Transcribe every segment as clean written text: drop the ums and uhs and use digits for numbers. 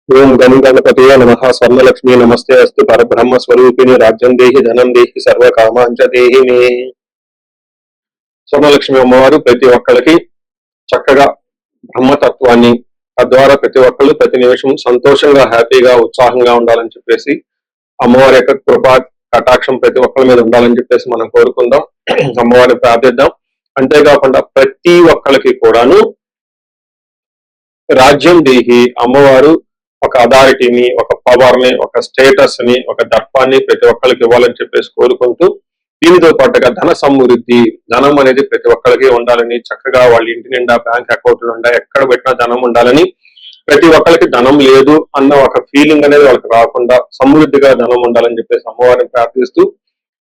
ఓం గం గణపతయే నమః స్వర్ణలక్ష్మీ నమస్తే అస్తు పరబ్రహ్మ స్వరూపిణి రాజ్యం దేహి ధనం దేహి సర్వకామాంచ దేహి మే. స్వర్ణలక్ష్మి అమ్మవారు ప్రతి ఒక్కరికి చక్కగా బ్రహ్మతత్వాన్ని, తద్వారా ప్రతి ఒక్కరు ప్రతి నిమిషం సంతోషంగా, హ్యాపీగా, ఉత్సాహంగా ఉండాలని చెప్పేసి అమ్మవారి యొక్క కృపా కటాక్షం ప్రతి ఒక్కరి మీద ఉండాలని చెప్పేసి మనం కోరుకుందాం, అమ్మవారిని ప్రార్థిద్దాం. అంతేకాకుండా ప్రతి ఒక్కరికి కూడాను రాజ్యం దేహి అమ్మవారు ఒక అథారిటీని, ఒక పవర్ ని, ఒక స్టేటస్ ని, ఒక దర్పాన్ని ప్రతి ఒక్కరికి ఇవ్వాలని చెప్పేసి కోరుకుంటూ, దీనితో పాటుగా ధన సమృద్ధి, ధనం అనేది ప్రతి ఒక్కరికి ఉండాలని, చక్కగా వాళ్ళ ఇంటి నిండా బ్యాంక్ అకౌంట్లు ఉండా ఎక్కడ పెట్టినా ధనం ఉండాలని, ప్రతి ఒక్కరికి ధనం లేదు అన్న ఒక ఫీలింగ్ అనేది వాళ్ళకి రాకుండా సమృద్ధిగా ధనం ఉండాలని చెప్పేసి అమ్మవారిని ప్రార్థిస్తూ,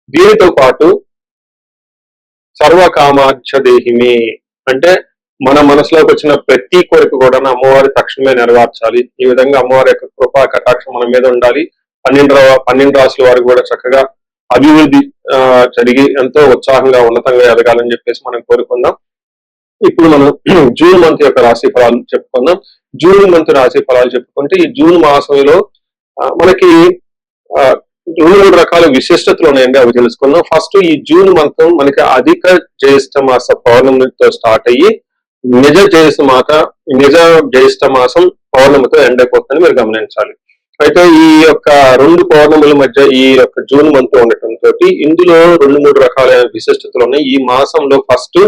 దీనితో పాటు సర్వకామాక్ష దేహిమి అంటే మన మనసులోకి వచ్చిన ప్రతి కోరిక కూడా అమ్మవారి తక్షణమే నెరవేర్చాలి. ఈ విధంగా అమ్మవారి యొక్క కృపా కటాక్షం మన మీద ఉండాలి. 12 రాసుల వారికి కూడా చక్కగా అభివృద్ధి జరిగి ఎంతో ఉత్సాహంగా ఉన్నతంగా ఎదగాలని చెప్పేసి మనం కోరుకుందాం. ఇప్పుడు మనం జూన్ మంత్ యొక్క రాశి ఫలాలు చెప్పుకుందాం. జూన్ మంత్ రాశి ఫలాలు చెప్పుకుంటే ఈ జూన్ మాసంలో మనకి 2-3 రకాల విశిష్టతలు ఉన్నాయండి, అవి తెలుసుకుందాం. ఫస్ట్ ఈ జూన్ మంత్ మనకి అధిక జ్యేష్ఠ మాస పౌర్ణమితో స్టార్ట్ అయ్యి నిజ జ్యేష్ఠ మాసం పౌర్ణమితో ఎండ్ అయిపోతుందని మీరు గమనించాలి. అయితే ఈ యొక్క 2 పౌర్ణముల మధ్య ఈ యొక్క జూన్ మంత్ ఉండటంతో ఇందులో 2-3 రకాలైన విశిష్టతలు ఉన్నాయి. ఈ మాసంలో ఫస్ట్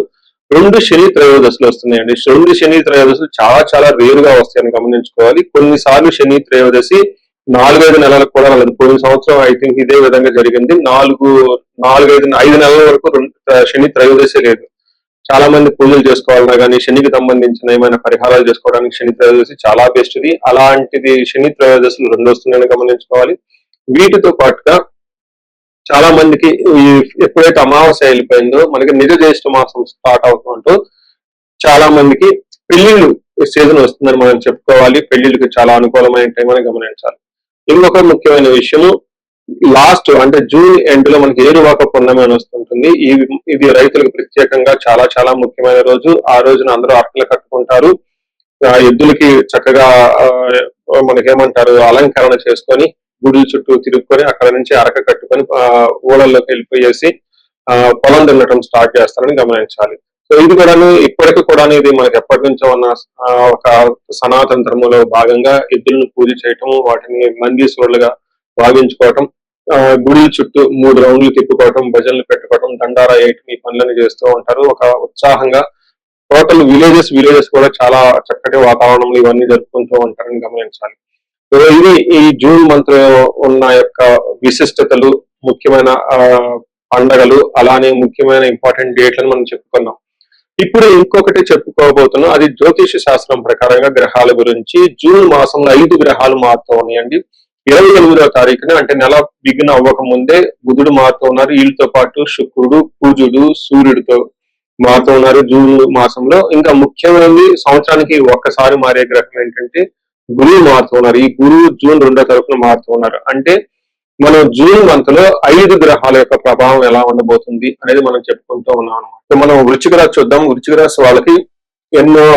2 శని త్రయోదశులు వస్తున్నాయండి. 2 శని త్రయోదశులు చాలా చాలా రేరుగా వస్తాయని గమనించుకోవాలి. కొన్నిసార్లు శని త్రయోదశి 4-5 నెలలకు కూడా రాలేదు. పోయిన సంవత్సరం ఐ థింక్ ఇదే విధంగా జరిగింది. 5 నెలల వరకు శని త్రయోదశి లేదు. చాలా మంది పూజలు చేసుకోవాలన్నా కానీ, శనికి సంబంధించిన ఏమైనా పరిహారాలు చేసుకోవడానికి శని త్రయోదశి చాలా బెస్ట్ ఇది. అలాంటిది శని త్రయోదశులు 2 వస్తున్నాయని గమనించుకోవాలి. వీటితో పాటుగా చాలా మందికి ఎప్పుడైతే అమావాస్య వెళ్ళిపోయిందో మనకి నిజ జ్యేష్ఠ మాసం స్టార్ట్ అవుతుంటూ చాలా మందికి పెళ్లిళ్ళు సీజన్ వస్తుందని మనం చెప్పుకోవాలి. పెళ్లిళ్ళకి చాలా అనుకూలమైన టైం అని గమనించాలి. ఇంకొక ముఖ్యమైన విషయము, లాస్ట్ అంటే జూన్ ఎండ్ లో మనకి ఏరువాక పున్నమి అని వస్తుంటుంది. ఇది రైతులకు ప్రత్యేకంగా చాలా చాలా ముఖ్యమైన రోజు. ఆ రోజున అందరూ అర్పణలు కట్టుకుంటారు. ఎద్దులకి చక్కగా మనకేమంటారు అలంకరణ చేసుకొని గుడి చుట్టూ తిరుక్కొని అక్కడ నుంచి అరక కట్టుకొని ఊళ్ళల్లోకి వెళ్ళిపోయేసి పొలం దున్నటం స్టార్ట్ చేస్తారని గమనించాలి. సో ఇది కూడా ఇప్పటికీ కూడా ఇది మనకి ఎప్పటి నుంచో ఉన్న ఒక సనాతన ధర్మంలో భాగంగా ఎద్దులను పూజ చేయటం, వాటిని మందీశ్వరులుగా భావించుకోవటం, గుడి చుట్టూ 3 రౌండ్లు తిప్పుకోవటం, భజనలు పెట్టుకోవటం, దండారా వేయటం, ఈ పనులను చేస్తూ ఉంటారు. ఒక ఉత్సాహంగా టోటల్ విలేజెస్ కూడా చాలా చక్కటి వాతావరణంలో ఇవన్నీ జరుపుకుంటూ ఉంటారని గమనించాలి. సో ఇది ఈ జూన్ మంత్ లో ఉన్న యొక్క విశిష్టతలు, ముఖ్యమైన పండగలు, అలానే ముఖ్యమైన ఇంపార్టెంట్ డేట్లను మనం చెప్పుకున్నాం. ఇప్పుడు ఇంకొకటి చెప్పుకోబోతున్నాం, అది జ్యోతిష శాస్త్రం ప్రకారంగా గ్రహాల గురించి. జూన్ మాసంలో 5 గ్రహాలు మారుతూ ఉన్నాయండి. 28వ తారీఖున అంటే నెల బిగిన్ అవ్వక ముందే బుధుడు మారుతూ ఉన్నారు. వీళ్ళతో పాటు శుక్రుడు, కుజుడు, సూర్యుడితో మారుతూ ఉన్నారు జూన్ మాసంలో. ఇంకా ముఖ్యమైనది సంవత్సరానికి ఒక్కసారి మారే గ్రహం ఏంటంటే గురువు మారుతూ ఉన్నారు. ఈ గురువు జూన్ 2వ తారీఖున మారుతూ ఉన్నారు. అంటే మనం జూన్ మంత్ లో 5 గ్రహాల యొక్క ప్రభావం ఎలా ఉండబోతుంది అనేది మనం చెప్పుకుంటూ ఉన్నాం అనమాట. మనం వృశ్చిక రాశి చూద్దాం. వృశ్చిక రాశి వాళ్ళకి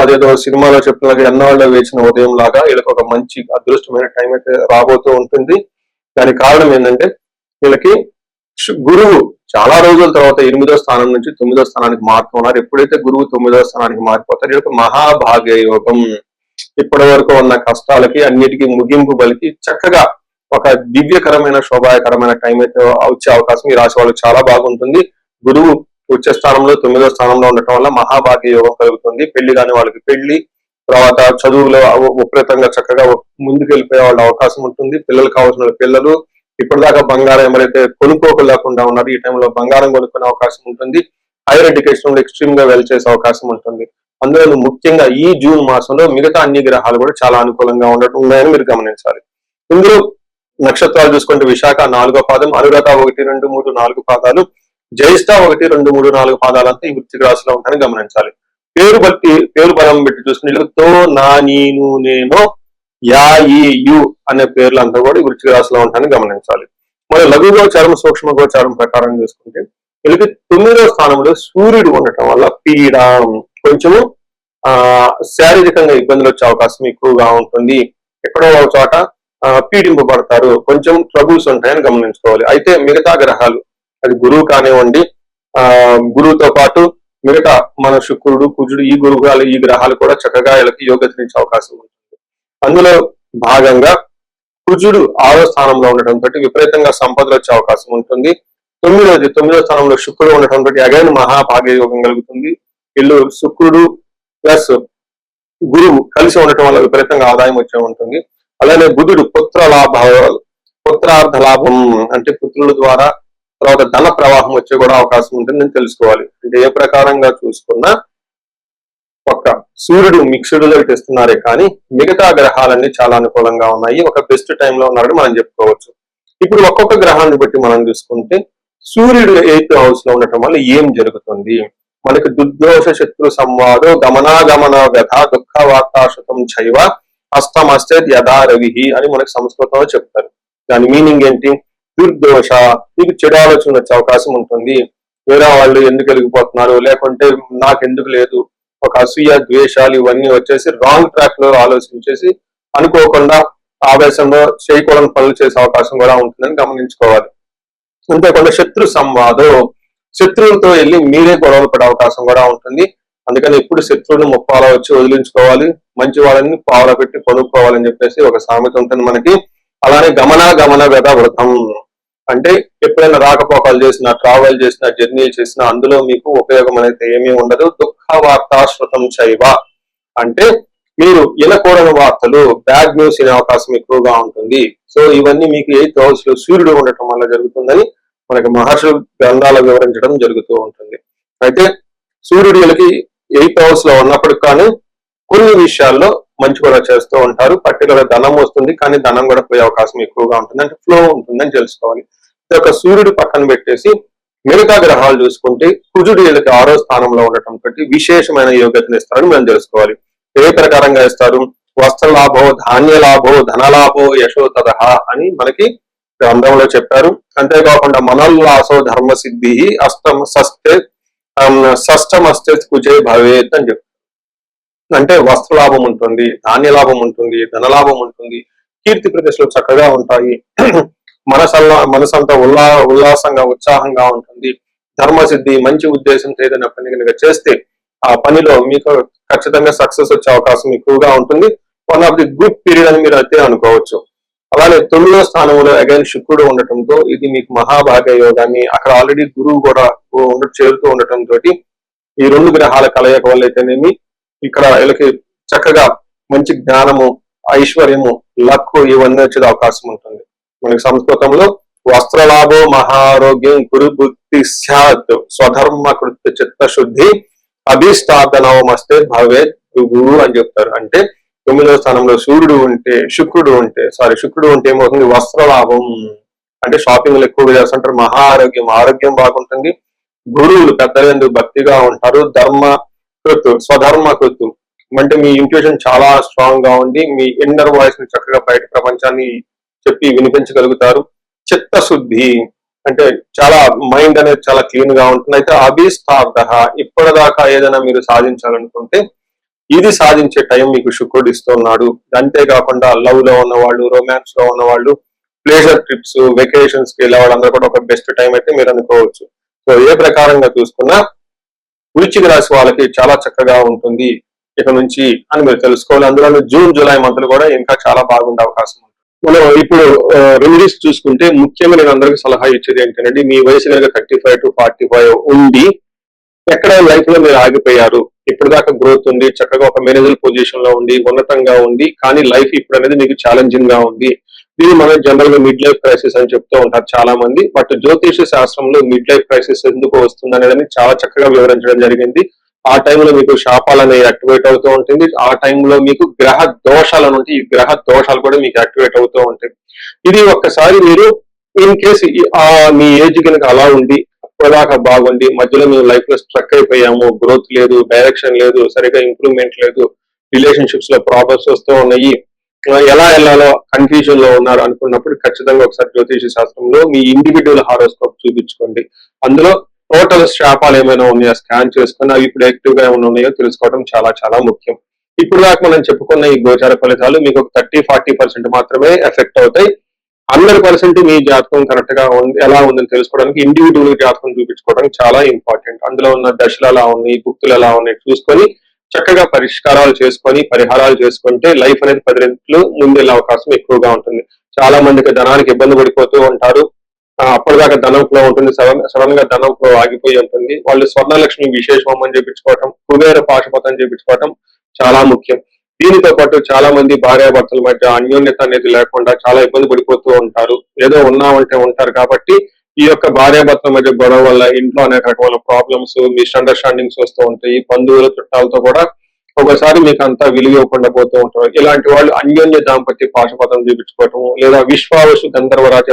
అదేదో సినిమాలో చెప్పినలాగా ఎన్నాళ్ళలో వేసిన ఉదయం లాగా వీళ్ళకి ఒక మంచి అదృష్టమైన టైం అయితే రాబోతూ ఉంటుంది. దానికి కారణం ఏంటంటే వీళ్ళకి గురువు చాలా రోజుల తర్వాత 8వ స్థానం నుంచి 9వ స్థానానికి మారుతూ ఉన్నారు. ఎప్పుడైతే గురువు 9వ స్థానానికి మారిపోతారు వీళ్ళకి మహాభాగ్య యోగం. ఇప్పటి వరకు ఉన్న కష్టాలకి అన్నిటికీ ముగింపు పలికి చక్కగా ఒక దివ్యకరమైన శోభాయకరమైన టైం అయితే వచ్చే అవకాశం ఈ రాశి వాళ్ళకి చాలా బాగుంటుంది. గురువు ఉచ్చ స్థానంలో 9వ స్థానంలో ఉండటం వల్ల మహాభాగ్య యోగం కలుగుతుంది. పెళ్లి కాని వాళ్ళకి పెళ్లి, తర్వాత చదువులో విపరీతంగా చక్కగా ముందుకు వెళ్ళిపోయే వాళ్ళ అవకాశం ఉంటుంది. పిల్లలు కావాల్సిన పిల్లలు, ఇప్పటిదాకా బంగారం ఎవరైతే కొనుక్కోక లేకుండా ఉన్నారు ఈ టైంలో బంగారం కొనుక్కునే అవకాశం ఉంటుంది. హైయర్ ఎడ్యుకేషన్ లో ఎక్స్ట్రీమ్ గా వెల్ చేసే అవకాశం ఉంటుంది. అందులో ముఖ్యంగా ఈ జూన్ మాసంలో మిగతా అన్ని గ్రహాలు కూడా చాలా అనుకూలంగా ఉన్నాయని మీరు గమనించాలి. ఇందులో నక్షత్రాలు చూసుకుంటే విశాఖ 4వ పాదం, అనురాధ 1, 2, 3, 4 పాదాలు, జ్యేష్ఠ 1, 2, 3, 4 పాదాలంతా ఈ వృశ్చిక రాశిలో ఉంటాయని గమనించాలి. పేరు బలం పెట్టి చూసుకుంటే తో, నా, నీను, నేను, యా, ఈ, యు అనే పేర్లంతా కూడా ఈ వృశ్చిక రాశిలో ఉంటాయని గమనించాలి. మరి లఘు గోచారం, సూక్ష్మ గోచారం ప్రకారం చూసుకుంటే వీళ్ళకి 9వ స్థానంలో సూర్యుడు ఉండటం వల్ల పీడ, కొంచెము శారీరకంగా ఇబ్బందులు వచ్చే అవకాశం ఎక్కువగా ఉంటుంది. ఎక్కడో ఒక చోట పీడింపబడతారు, కొంచెం ట్రబుల్స్ ఉంటాయని గమనించుకోవాలి. అయితే మిగతా గ్రహాలు, అది గురువు కానివ్వండి, గురువుతో పాటు మిగతా మన శుక్రుడు, కుజుడు, ఈ గ్రహాలు కూడా చక్కగా వీళ్ళకి యోగ్యతనిచ్చే అవకాశం ఉంటుంది. అందులో భాగంగా కుజుడు 6వ స్థానంలో ఉండటంతో విపరీతంగా సంపదలు వచ్చే అవకాశం ఉంటుంది. 9వ స్థానంలో శుక్రుడు ఉండటంతో అగైన్ మహాభాగ్య యోగం కలుగుతుంది. వీళ్ళు శుక్రుడు ప్లస్ గురువు కలిసి ఉండటం వల్ల విపరీతంగా ఆదాయం వచ్చే ఉంటుంది. అలానే బుధుడు పుత్రార్థ లాభం, అంటే పుత్రుల ద్వారా తర్వాత ధన ప్రవాహం వచ్చే కూడా అవకాశం ఉంటుందని తెలుసుకోవాలి. అంటే ఏ ప్రకారంగా చూసుకున్నా ఒక్క సూర్యుడు మిక్స్డ్ లో తెస్తున్నారే కానీ మిగతా గ్రహాలన్నీ చాలా అనుకూలంగా ఉన్నాయి, ఒక బెస్ట్ టైంలో ఉన్నారని మనం చెప్పుకోవచ్చు. ఇప్పుడు ఒక్కొక్క గ్రహాన్ని బట్టి మనం చూసుకుంటే సూర్యుడు 8th హౌస్ లో ఉండటం వల్ల ఏం జరుగుతుంది మనకి? దుర్దోష శత్రు సంవాదో గమనాగమన వ్యధ దుఃఖ వార్తాశతం చైవ అష్టమస్తే యథా రవి అని మనకి సంస్కృతంలో చెప్తారు. దాని మీనింగ్ ఏంటి? దుర్దోష, మీకు చెడు ఆలోచన వచ్చే అవకాశం ఉంటుంది. వేరే వాళ్ళు ఎందుకు వెలిగిపోతున్నారు, లేకుంటే నాకెందుకు లేదు, ఒక అసూయ ద్వేషాలు ఇవన్నీ వచ్చేసి రాంగ్ ట్రాక్ లో ఆలోచించేసి అనుకోకుండా ఆవేశంలో చేయకూడని పనులు చేసే అవకాశం కూడా ఉంటుందని గమనించుకోవాలి. అంతేకాకుండా శత్రు సంవాదం, శత్రువులతో వెళ్ళి మీరే గొడవలు పడే అవకాశం కూడా ఉంటుంది. అందుకని ఎప్పుడు శత్రువుని ముప్పాల వచ్చి వదిలించుకోవాలి, మంచి వాళ్ళని పావుల పెట్టి కొనుక్కోవాలని చెప్పేసి ఒక సామెత ఉంటుంది మనకి. అలానే గమన వ్యధ వృతం, అంటే ఎప్పుడైనా రాకపోకలు చేసినా, ట్రావెల్ చేసినా, జర్నీ చేసినా అందులో మీకు ఉపయోగం అనేది ఏమీ ఉండదు. దుఃఖ వార్తాశ్రుతం చైవ, అంటే మీరు వినకూడని వార్తలు, బ్యాడ్ న్యూస్ వినే అవకాశం ఎక్కువగా ఉంటుంది. సో ఇవన్నీ మీకు 8th హౌస్ లో సూర్యుడు ఉండటం వల్ల జరుగుతుందని మనకి మహర్షులు గ్రంథాలు వివరించడం జరుగుతూ ఉంటుంది. అయితే సూర్యుడు వీళ్ళకి 8th హౌస్ లో ఉన్నప్పటికి కానీ కొన్ని విషయాల్లో మంచి కూడా చేస్తూ ఉంటారు. పర్టికులర్ ధనం వస్తుంది, కానీ ధనం కూడా పోయే అవకాశం ఎక్కువగా ఉంటుంది, అంటే ఫ్లో ఉంటుందని తెలుసుకోవాలి. ఈ యొక్క సూర్యుడు పక్కన పెట్టేసి మిగతా గ్రహాలు చూసుకుంటే కుజుడు వీళ్ళకి 6వ స్థానంలో ఉండటం తోటి విశేషమైన యోగ్యతను ఇస్తారని మనం తెలుసుకోవాలి. ఏ ప్రకారంగా ఇస్తారు? వస్త్ర లాభో, ధాన్య లాభో, ధనలాభో, యశోతద అని మనకి గ్రంథంలో చెప్పారు. అంతేకాకుండా మనోల్లాసో ధర్మ సిద్ధి షష్టమస్తే కుజే భవేత్ అని చెప్పారు. అంటే వస్త్ర లాభం ఉంటుంది, ధాన్య లాభం ఉంటుంది, ధనలాభం ఉంటుంది, కీర్తి ప్రతిష్టలు చక్కగా ఉంటాయి, మనసంతా ఉల్లాసంగా ఉత్సాహంగా ఉంటుంది, ధర్మసిద్ధి, మంచి ఉద్దేశంతో ఏదైనా పని కనుక చేస్తే ఆ పనిలో మీకు ఖచ్చితంగా సక్సెస్ వచ్చే అవకాశం ఎక్కువగా ఉంటుంది. One of the good period అని మీరు అయితే అనుకోవచ్చు. అలానే 9వ స్థానంలో అగైన్ శుక్రుడు ఉండటంతో ఇది మీకు మహాభాగ్య యోగాన్ని, అక్కడ ఆల్రెడీ గురువు కూడా చేరుతూ ఉండటంతో ఈ 2 గ్రహాల కలయిక వల్ల అయితేనేమి ఇక్కడ వీళ్ళకి చక్కగా మంచి జ్ఞానము, ఐశ్వర్యము, లక్ ఇవన్నీ వచ్చే అవకాశం ఉంటుంది. మనకి సంస్కృతంలో వస్త్రలాభో మహారోగ్యం గురు బుద్ధి స్యాత్ స్వధర్మ కృత్య చిత్తశుద్ధి అభిష్టార్థనవమస్తే భవేత్ గురు అని చెప్తారు. అంటే 9వ స్థానంలో శుక్రుడు ఉంటే ఏమవుతుంది? వస్త్రలాభం, అంటే షాపింగ్లు ఎక్కువగా చేస్తుంటారు, ఆరోగ్యం బాగుంటుంది, గురువులు పెద్దలందు భక్తిగా ఉంటారు, స్వధర్మ కృతు, అంటే మీ ఇంట్యూషన్ చాలా స్ట్రాంగ్ గా ఉండి మీ ఇన్నర్ వాయిస్ ని చక్కగా బయట ప్రపంచాన్ని చెప్పి వినిపించగలుగుతారు. చిత్తశుద్ధి, అంటే చాలా మైండ్ అనేది చాలా క్లీన్ గా ఉంటుంది. అయితే అభిష్టార్థ, ఇప్పటిదాకా ఏదైనా మీరు సాధించాలనుకుంటే ఇది సాధించే టైం మీకు శుక్రుడు ఇస్తున్నాడు. అంతేకాకుండా లవ్ లో ఉన్నవాళ్ళు, రొమాన్స్ లో ఉన్నవాళ్ళు, ప్లేజర్ ట్రిప్స్, వెకేషన్స్ కి వెళ్ళే వాళ్ళందరూ కూడా ఒక బెస్ట్ టైం అయితే మీరు అనుకోవచ్చు. సో ఏ ప్రకారంగా చూసుకున్నా వృశ్చిక రాశి వాళ్ళకి చాలా చక్కగా ఉంటుంది ఇక నుంచి అని మీరు తెలుసుకోవాలి. అందులో జూన్ జూలై మంత్లు కూడా ఇంకా చాలా బాగుండే అవకాశం ఉంటుంది. మనం ఇప్పుడు రెమెడీస్ చూసుకుంటే ముఖ్యంగా నేను అందరికీ సలహా ఇచ్చేది ఏంటంటే, మీ వయసు కనుక 35 to 45 ఉండి ఎక్కడ లైఫ్ లో మీరు ఆగిపోయారు, ఇప్పుడు దాకా గ్రోత్ ఉంది, చక్కగా ఒక మేనేజర్ పొజిషన్ లో ఉండి ఉన్నతంగా ఉంది, కానీ లైఫ్ ఇప్పుడు అనేది మీకు ఛాలెంజింగ్ గా ఉంది. దీన్ని మనం జనరల్ గా మిడ్ లైఫ్ క్రైసిస్ అని చెప్తూ ఉంటారు చాలా మంది. బట్ జ్యోతిష శాస్త్రంలో మిడ్ లైఫ్ క్రైసిస్ ఎందుకు వస్తుంది అనేది చాలా చక్కగా వివరించడం జరిగింది. ఆ టైంలో మీకు శాపాలు అనేవి యాక్టివేట్ అవుతూ ఉంటుంది, ఆ టైంలో మీకు గ్రహ దోషాలు అని ఉంటాయి, ఈ గ్రహ దోషాలు కూడా మీకు యాక్టివేట్ అవుతూ ఉంటాయి. ఇది ఒక్కసారి మీరు ఇన్ కేసు మీ ఏజ్ కనుక అలా ఉండి అప్పటిదాకా బాగుండి మధ్యలో మేము లైఫ్ లో స్ట్రక్ అయిపోయాము, గ్రోత్ లేదు, డైరెక్షన్ లేదు, సరిగా ఇంప్రూవ్మెంట్ లేదు, రిలేషన్షిప్స్ లో ప్రాబ్లమ్స్ వస్తూ ఉన్నాయి, ఎలా వెళ్ళాలో కన్ఫ్యూజన్ లో ఉన్నారు అనుకున్నప్పుడు ఖచ్చితంగా ఒకసారి జ్యోతిష శాస్త్రంలో మీ ఇండివిడ్యువల్ హారోస్కోప్ చూపించుకోండి. అందులో టోటల్ శాపాలు ఏమైనా ఉన్నాయో స్కాన్ చేసుకుని అవి ఇప్పుడు యాక్టివ్ గా ఏమైనా ఉన్నాయో తెలుసుకోవడం చాలా చాలా ముఖ్యం. ఇప్పుడు దాకా మనం చెప్పుకున్న ఈ గోచార ఫలితాలు మీకు ఒక 30-40% మాత్రమే ఎఫెక్ట్ అవుతాయి. 100% మీ జాతకం కరెక్ట్ గా ఉంది ఎలా ఉందని తెలుసుకోవడానికి ఇండివిజువల్ జాతకం చూపించుకోవడానికి చాలా ఇంపార్టెంట్. అందులో ఉన్న దశలు ఎలా ఉన్నాయి, భుక్తులు ఎలా ఉన్నాయి చూసుకొని చక్కగా పరిష్కారాలు చేసుకొని పరిహారాలు చేసుకుంటే లైఫ్ అనేది 10 రెట్లు ముందెళ్ళే అవకాశం ఎక్కువగా ఉంటుంది. చాలా మందికి ధనానికి ఇబ్బంది పడిపోతూ ఉంటారు. అప్పటిదాకా ధనం ఫ్లో ఉంటుంది, సడన్ గా ధనం ఫ్లో ఆగిపోయి ఉంటుంది. వాళ్ళు స్వర్ణలక్ష్మి విశేష హోమం చేయించుకోవటం, కుబేర పాశుపతం చేయించుకోవటం చాలా ముఖ్యం. దీనితో పాటు చాలా మంది భార్యాభర్తల మధ్య అన్యోన్యత అనేది లేకుండా చాలా ఇబ్బంది పడిపోతూ ఉంటారు. ఏదో ఉన్నామంటే ఉంటారు కాబట్టి ఈ యొక్క భార్యాభర్తల మధ్య గొడవ వల్ల ఇంట్లో అనేక రకమైన ప్రాబ్లమ్స్, మిస్అండర్స్టాండింగ్స్ వస్తూ ఉంటాయి. బంధువుల చుట్టాలతో కూడా ఒకసారి మీకు అంతా విలువ ఇవ్వకుండా పోతూ ఉంటారు. ఇలాంటి వాళ్ళు అన్యోన్య దాంపత్య పాశుపతం చేయించుకోవటం లేదా విశ్వావసు గంధర్వరాజ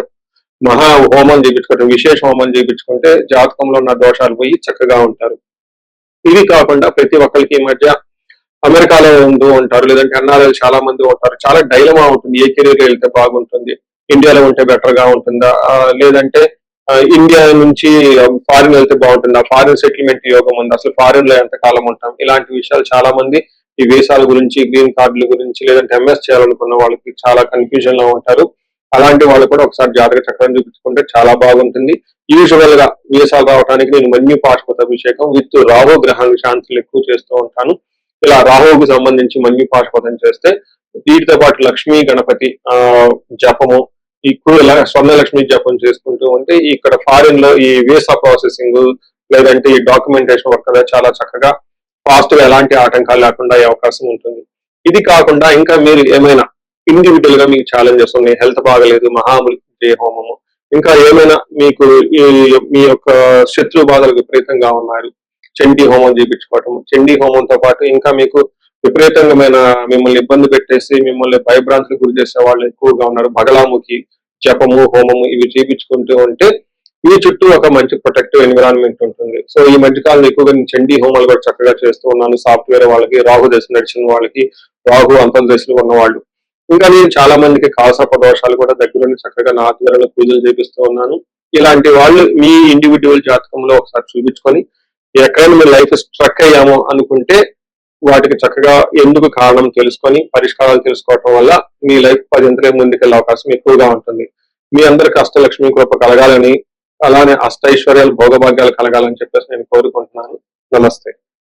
మహా హోమం చేయించుకోవటం, విశేష హోమం చేయించుకుంటే జాతకంలో ఉన్న దోషాలు పోయి చక్కగా ఉంటారు. ఇవి కాకుండా ప్రతి ఒక్కరికి ఈ మధ్య అమెరికాలో ఉంటూ ఉంటారు, లేదంటే ఎన్ఆర్ఐలు చాలా మంది ఉంటారు. చాలా డైలమా ఉంటుంది. ఏ కెరీర్ వెళ్తే బాగుంటుంది, ఇండియాలో ఉంటే బెటర్ గా ఉంటుందా, లేదంటే ఇండియా నుంచి ఫారిన్ వెళ్తే బాగుంటుందా, ఫారిన్ సెటిల్మెంట్ యోగం ఉంది, అసలు ఫారిన్ లో ఎంత కాలం ఉంటాం, ఇలాంటి విషయాలు చాలా మంది ఈ వీసాల గురించి, గ్రీన్ కార్డుల గురించి, లేదంటే ఎంఎస్ చేయాలనుకున్న వాళ్ళకి చాలా కన్ఫ్యూజన్ లో ఉంటారు. అలాంటి వాళ్ళు కూడా ఒకసారి జాతక చక్రం చూపించుకుంటే చాలా బాగుంటుంది. యూజువల్ గా వీసాలు రావడానికి నేను మన్యు పాశుపత అభిషేకం విత్ రాహు గ్రహం శాంతులు ఎక్కువ చేస్తూ ఉంటాను. ఇలా రాహువుకు సంబంధించి మన్యు పాశుపతం చేస్తే వీటితో పాటు లక్ష్మీ గణపతి జపము, ఎక్కువ స్వర్ణలక్ష్మి జపం చేసుకుంటూ ఉంటే ఇక్కడ ఫారిన్ లో ఈ వీసా ప్రాసెసింగ్ లేదంటే ఈ డాక్యుమెంటేషన్ వర్క్ అనేది చాలా చక్కగా ఫాస్ట్ గా ఎలాంటి ఆటంకాలు లేకుండా అయ్యే అవకాశం ఉంటుంది. ఇది కాకుండా ఇంకా మీరు ఏమైనా ఇండివిజువల్ గా మీకు ఛాలెంజెస్ ఉన్నాయి, హెల్త్ బాగలేదు, మహామృత్యుంజయ హోమము, ఇంకా ఏమైనా మీకు మీ యొక్క శత్రు బాధలు విపరీతంగా ఉన్నారు, చండీ హోమం చేయించుకోవటం, చండీ హోమంతో పాటు ఇంకా మీకు విపరీతమైన మిమ్మల్ని ఇబ్బంది పెట్టేసి మిమ్మల్ని భయభ్రాంతులకు గురి చేసే వాళ్ళు ఎక్కువగా ఉన్నారు, బగలాముఖి జపము హోమము ఇవి చేయించుకుంటూ ఉంటే మీ చుట్టూ ఒక మంచి ప్రొటెక్టివ్ ఎన్విరాన్మెంట్ ఉంటుంది. సో ఈ మధ్యకాలంలో ఎక్కువగా నేను చండీ హోమాలు కూడా చక్కగా చేస్తూ ఉన్నాను. సాఫ్ట్వేర్ వాళ్ళకి, రాహు దశ నడిచిన వాళ్ళకి, రాహు అంతం దశలో ఉన్న వాళ్ళు, ఇంకా నేను చాలా మందికి కాలసర్ప దోషాలు కూడా దగ్గరుండి చక్కగా నా ఆత్మీయులను పూజలు చేపిస్తూ ఉన్నాను. ఇలాంటి వాళ్ళు మీ ఇండివిజువల్ జాతకంలో ఒకసారి చూపించుకొని ఎక్కడైనా మీ లైఫ్ స్ట్రక్ అయ్యామో అనుకుంటే వాటికి చక్కగా ఎందుకు కారణం తెలుసుకొని పరిష్కారాలు తెలుసుకోవటం వల్ల మీ లైఫ్ 10 అంతలే ముందుకెళ్లే అవకాశం ఎక్కువగా ఉంటుంది. మీ అందరికి అష్టలక్ష్మి కృప కలగాలని, అలానే అష్టైశ్వర్యాలు భోగభాగ్యాలు కలగాలని చెప్పేసి నేను కోరుకుంటున్నాను. నమస్తే.